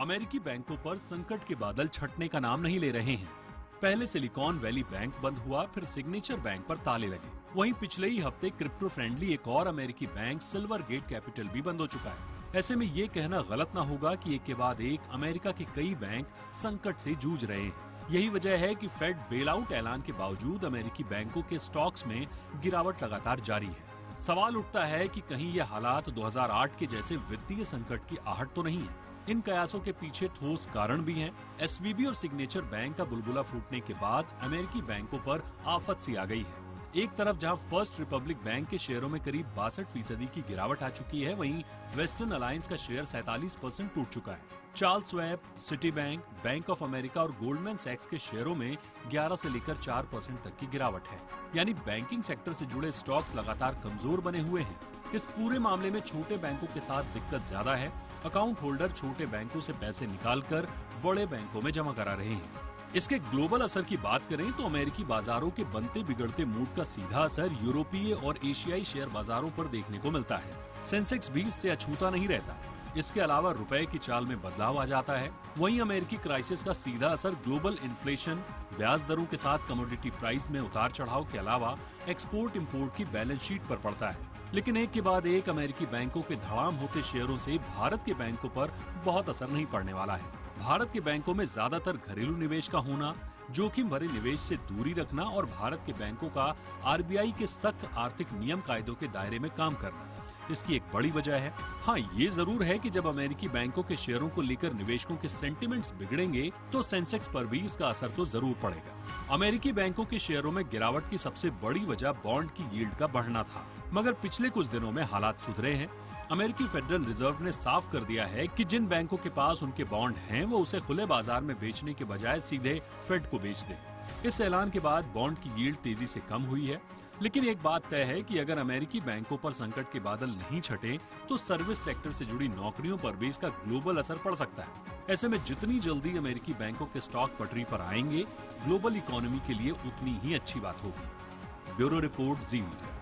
अमेरिकी बैंकों पर संकट के बादल छटने का नाम नहीं ले रहे हैं। पहले सिलिकॉन वैली बैंक बंद हुआ, फिर सिग्नेचर बैंक पर ताले लगे। वहीं पिछले ही हफ्ते क्रिप्टो फ्रेंडली एक और अमेरिकी बैंक सिल्वर गेट कैपिटल भी बंद हो चुका है। ऐसे में ये कहना गलत ना होगा कि एक के बाद एक अमेरिका के कई बैंक संकट से जूझ रहे हैं। यही वजह है कि फेड बेल आउट ऐलान के बावजूद अमेरिकी बैंकों के स्टॉक्स में गिरावट लगातार जारी है। सवाल उठता है कि कहीं ये हालात 2008 के जैसे वित्तीय संकट की आहट तो नहीं है। इन कयासों के पीछे ठोस कारण भी हैं। एसवीबी और सिग्नेचर बैंक का बुलबुला फूटने के बाद अमेरिकी बैंकों पर आफत सी आ गई है। एक तरफ जहां फर्स्ट रिपब्लिक बैंक के शेयरों में करीब 62% की गिरावट आ चुकी है, वहीं वेस्टर्न अलायंस का शेयर 47% टूट चुका है। Charles swab, city bank, bank of America और गोल्डमैन सैक्स के शेयरों में 11 से लेकर 4% तक की गिरावट है। यानी बैंकिंग सेक्टर से जुड़े स्टॉक्स लगातार कमजोर बने हुए हैं। इस पूरे मामले में छोटे बैंकों के साथ दिक्कत ज्यादा है। अकाउंट होल्डर छोटे बैंकों से पैसे निकालकर बड़े बैंकों में जमा करा रहे हैं। इसके ग्लोबल असर की बात करें तो अमेरिकी बाजारों के बनते बिगड़ते मूड का सीधा असर यूरोपीय और एशियाई शेयर बाजारों पर देखने को मिलता है। सेंसेक्स 20 से अछूता नहीं रहता। इसके अलावा रुपए की चाल में बदलाव आ जाता है। वहीं अमेरिकी क्राइसिस का सीधा असर ग्लोबल इन्फ्लेशन, ब्याज दरों के साथ कमोडिटी प्राइस में उतार चढ़ाव के अलावा एक्सपोर्ट इंपोर्ट की बैलेंस शीट पर पड़ता है। लेकिन एक के बाद एक अमेरिकी बैंकों के धड़ाम होते शेयरों से भारत के बैंकों पर बहुत असर नहीं पड़ने वाला है। भारत के बैंकों में ज्यादातर घरेलू निवेश का होना, जोखिम भरे निवेश से दूरी रखना और भारत के बैंकों का आरबीआई के सख्त आर्थिक नियम कायदों के दायरे में काम करना इसकी एक बड़ी वजह है। हाँ, ये जरूर है कि जब अमेरिकी बैंकों के शेयरों को लेकर निवेशकों के सेंटिमेंट्स बिगड़ेंगे तो सेंसेक्स पर भी इसका असर तो जरूर पड़ेगा। अमेरिकी बैंकों के शेयरों में गिरावट की सबसे बड़ी वजह बॉन्ड की यील्ड का बढ़ना था, मगर पिछले कुछ दिनों में हालात सुधरे हैं। अमेरिकी फेडरल रिजर्व ने साफ कर दिया है कि जिन बैंकों के पास उनके बॉन्ड हैं, वो उसे खुले बाजार में बेचने के बजाय सीधे फेड को बेच दें। इस ऐलान के बाद बॉन्ड की यील्ड तेजी से कम हुई है। लेकिन एक बात तय है कि अगर अमेरिकी बैंकों पर संकट के बादल नहीं छटे तो सर्विस सेक्टर से जुड़ी नौकरियों पर भी इसका ग्लोबल असर पड़ सकता है। ऐसे में जितनी जल्दी अमेरिकी बैंकों के स्टॉक पटरी पर आएंगे, ग्लोबल इकोनॉमी के लिए उतनी ही अच्छी बात होगी। ब्यूरो रिपोर्ट, जी मीडिया।